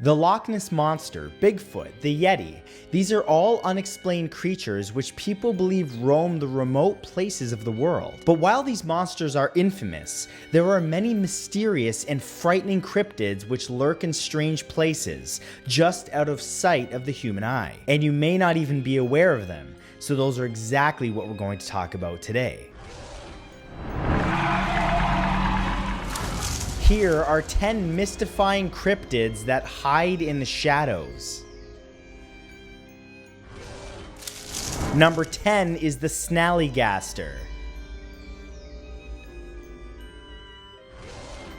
The Loch Ness Monster, Bigfoot, the Yeti, these are all unexplained creatures which people believe roam the remote places of the world. But while these monsters are infamous, there are many mysterious and frightening cryptids which lurk in strange places, just out of sight of the human eye. And you may not even be aware of them, so those are exactly what we're going to talk about today. Here are 10 mystifying cryptids that hide in the shadows. Number 10 is the Snallygaster.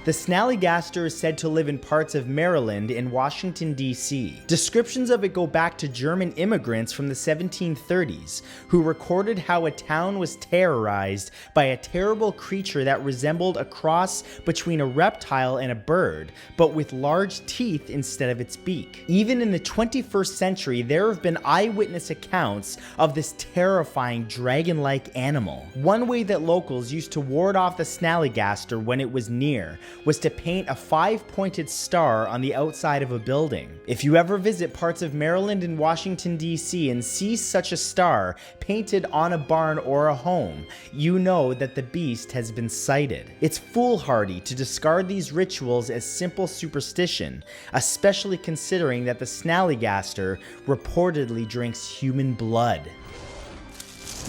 The Snallygaster is said to live in parts of Maryland and Washington, D.C. Descriptions of it go back to German immigrants from the 1730s, who recorded how a town was terrorized by a terrible creature that resembled a cross between a reptile and a bird, but with large teeth instead of its beak. Even in the 21st century, there have been eyewitness accounts of this terrifying dragon-like animal. One way that locals used to ward off the Snallygaster when it was near was to paint a 5-pointed star on the outside of a building. If you ever visit parts of Maryland and Washington, D.C. and see such a star painted on a barn or a home, you know that the beast has been sighted. It's foolhardy to discard these rituals as simple superstition, especially considering that the Snallygaster reportedly drinks human blood.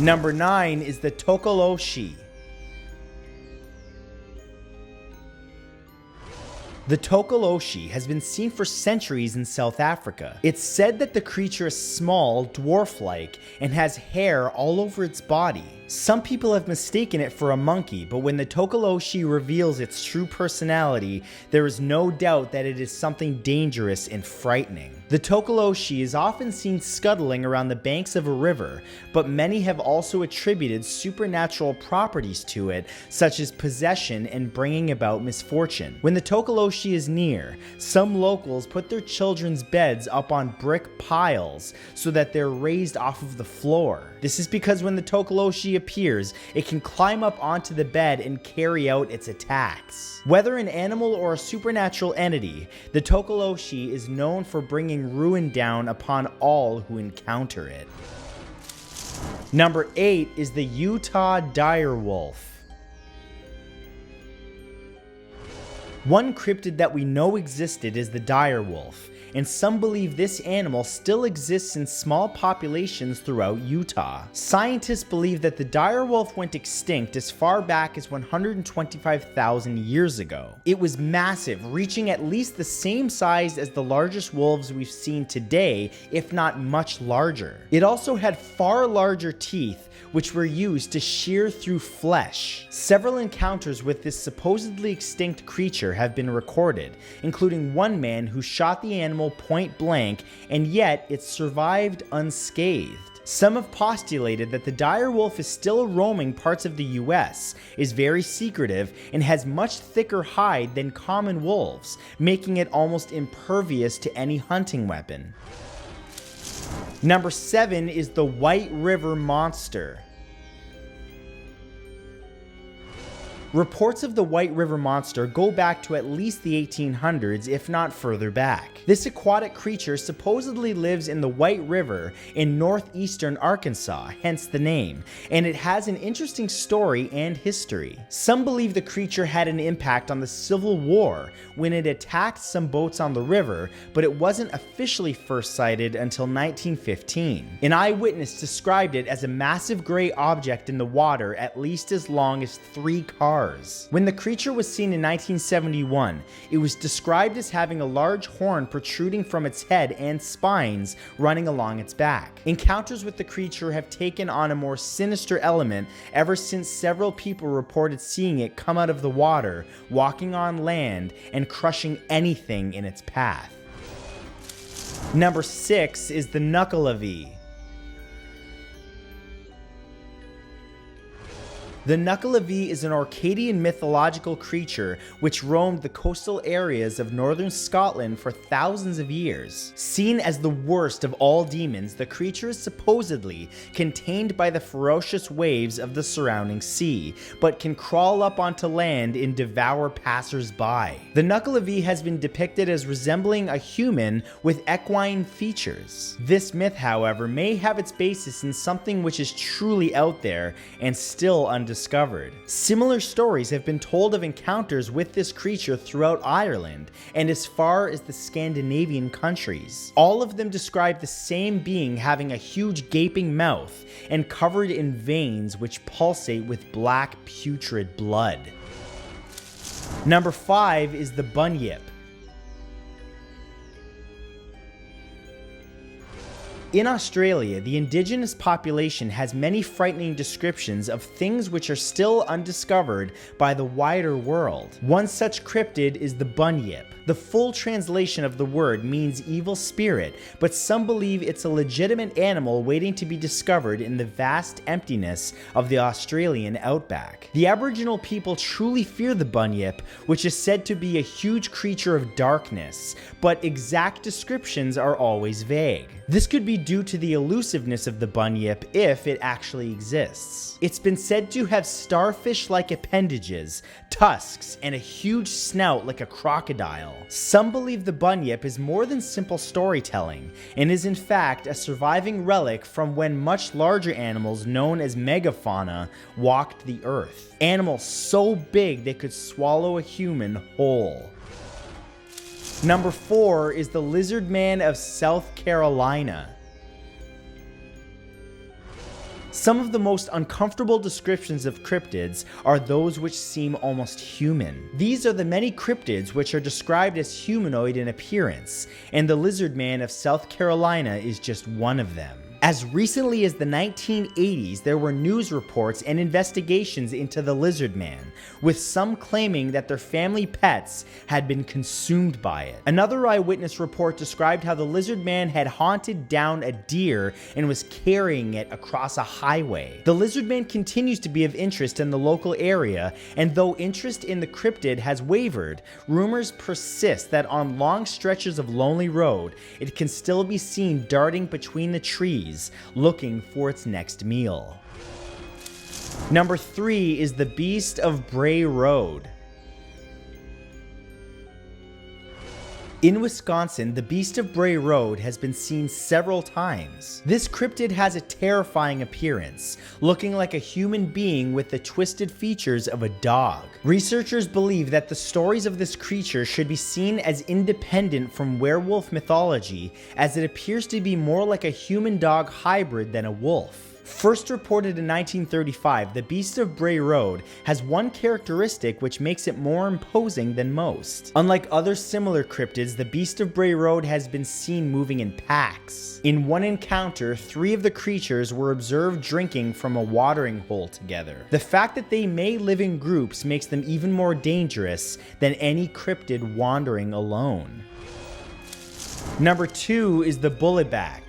Number 9 is the TokaLo. The TokaLo has been seen for centuries in South Africa. It's said that the creature is small, dwarf-like, and has hair all over its body. Some people have mistaken it for a monkey, but when the TokaLo reveals its true personality, there is no doubt that it is something dangerous and frightening. The TokaLo is often seen scuttling around the banks of a river, but many have also attributed supernatural properties to it, such as possession and bringing about misfortune. When the TokaLo is near, some locals put their children's beds up on brick piles so that they're raised off of the floor. This is because when the TokaLo appears, it can climb up onto the bed and carry out its attacks. Whether an animal or a supernatural entity, the TokaLo is known for bringing ruin down upon all who encounter it. Number 8 is the Utah Direwolf. One cryptid that we know existed is the direwolf, and some believe this animal still exists in small populations throughout Utah. Scientists believe that the direwolf went extinct as far back as 125,000 years ago. It was massive, reaching at least the same size as the largest wolves we've seen today, if not much larger. It also had far larger teeth, which were used to shear through flesh. Several encounters with this supposedly extinct creature have been recorded, including one man who shot the animal point blank, and yet it survived unscathed. Some have postulated that the direwolf is still roaming parts of the US, is very secretive, and has much thicker hide than common wolves, making it almost impervious to any hunting weapon. Number 7 is the White River Monster. Reports of the White River Monster go back to at least the 1800s, if not further back. This aquatic creature supposedly lives in the White River in northeastern Arkansas, hence the name, and it has an interesting story and history. Some believe the creature had an impact on the Civil War when it attacked some boats on the river, but it wasn't officially first sighted until 1915. An eyewitness described it as a massive gray object in the water at least as long as 3 cars. When the creature was seen in 1971, it was described as having a large horn protruding from its head and spines running along its back. Encounters with the creature have taken on a more sinister element ever since several people reported seeing it come out of the water, walking on land, and crushing anything in its path. Number 6 is the Knuckle of E. The Knuckle of E is an Orcadian mythological creature which roamed the coastal areas of northern Scotland for thousands of years. Seen as the worst of all demons, the creature is supposedly contained by the ferocious waves of the surrounding sea, but can crawl up onto land and devour passers-by. The Knuckle of E has been depicted as resembling a human with equine features. This myth, however, may have its basis in something which is truly out there and still undiscovered. Similar stories have been told of encounters with this creature throughout Ireland and as far as the Scandinavian countries. All of them describe the same being having a huge gaping mouth and covered in veins which pulsate with black putrid blood. Number 5 is the Bunyip. In Australia, the indigenous population has many frightening descriptions of things which are still undiscovered by the wider world. One such cryptid is the Bunyip. The full translation of the word means evil spirit, but some believe it's a legitimate animal waiting to be discovered in the vast emptiness of the Australian outback. The Aboriginal people truly fear the Bunyip, which is said to be a huge creature of darkness, but exact descriptions are always vague. This could be due to the elusiveness of the Bunyip if it actually exists. It's been said to have starfish-like appendages, tusks, and a huge snout like a crocodile. Some believe the Bunyip is more than simple storytelling, and is in fact a surviving relic from when much larger animals known as megafauna walked the earth. Animals so big they could swallow a human whole. Number 4 is the Lizard Man of South Carolina. Some of the most uncomfortable descriptions of cryptids are those which seem almost human. These are the many cryptids which are described as humanoid in appearance, and the Lizard Man of South Carolina is just one of them. As recently as the 1980s, there were news reports and investigations into the Lizard Man, with some claiming that their family pets had been consumed by it. Another eyewitness report described how the Lizard Man had hunted down a deer and was carrying it across a highway. The Lizard Man continues to be of interest in the local area, and though interest in the cryptid has wavered, rumors persist that on long stretches of lonely road, it can still be seen darting between the trees, looking for its next meal. Number 3 is the Beast of Bray Road. In Wisconsin, the Beast of Bray Road has been seen several times. This cryptid has a terrifying appearance, looking like a human being with the twisted features of a dog. Researchers believe that the stories of this creature should be seen as independent from werewolf mythology, as it appears to be more like a human-dog hybrid than a wolf. First reported in 1935, the Beast of Bray Road has one characteristic which makes it more imposing than most. Unlike other similar cryptids, the Beast of Bray Road has been seen moving in packs. In one encounter, 3 of the creatures were observed drinking from a watering hole together. The fact that they may live in groups makes them even more dangerous than any cryptid wandering alone. Number 2 is the Bulletback.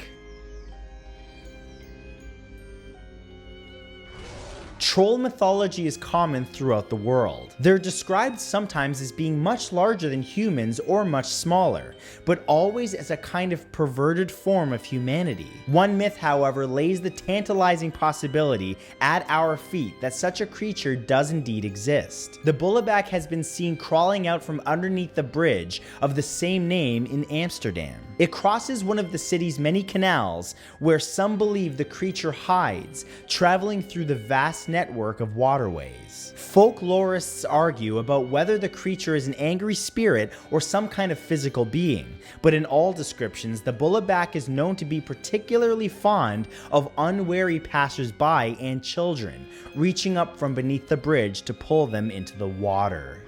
Troll mythology is common throughout the world. They're described sometimes as being much larger than humans or much smaller, but always as a kind of perverted form of humanity. One myth, however, lays the tantalizing possibility at our feet that such a creature does indeed exist. The Bulletback has been seen crawling out from underneath the bridge of the same name in Amsterdam. It crosses one of the city's many canals, where some believe the creature hides, traveling through the vast network of waterways. Folklorists argue about whether the creature is an angry spirit or some kind of physical being, but in all descriptions, the Bulletback is known to be particularly fond of unwary passers-by and children, reaching up from beneath the bridge to pull them into the water.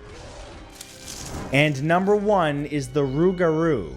And number 1 is the Rouugarou.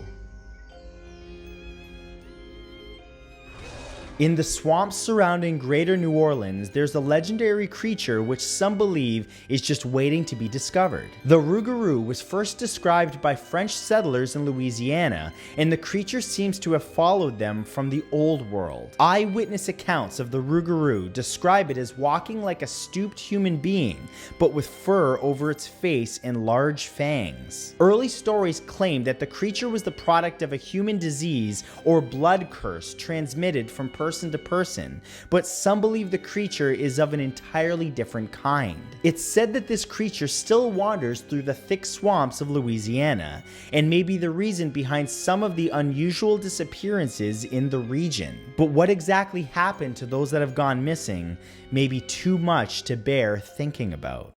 In the swamps surrounding Greater New Orleans, there's a legendary creature which some believe is just waiting to be discovered. The Rouugarou was first described by French settlers in Louisiana, and the creature seems to have followed them from the Old World. Eyewitness accounts of the Rouugarou describe it as walking like a stooped human being, but with fur over its face and large fangs. Early stories claim that the creature was the product of a human disease or blood curse transmitted from person to person, but some believe the creature is of an entirely different kind. It's said that this creature still wanders through the thick swamps of Louisiana, and may be the reason behind some of the unusual disappearances in the region. But what exactly happened to those that have gone missing may be too much to bear thinking about.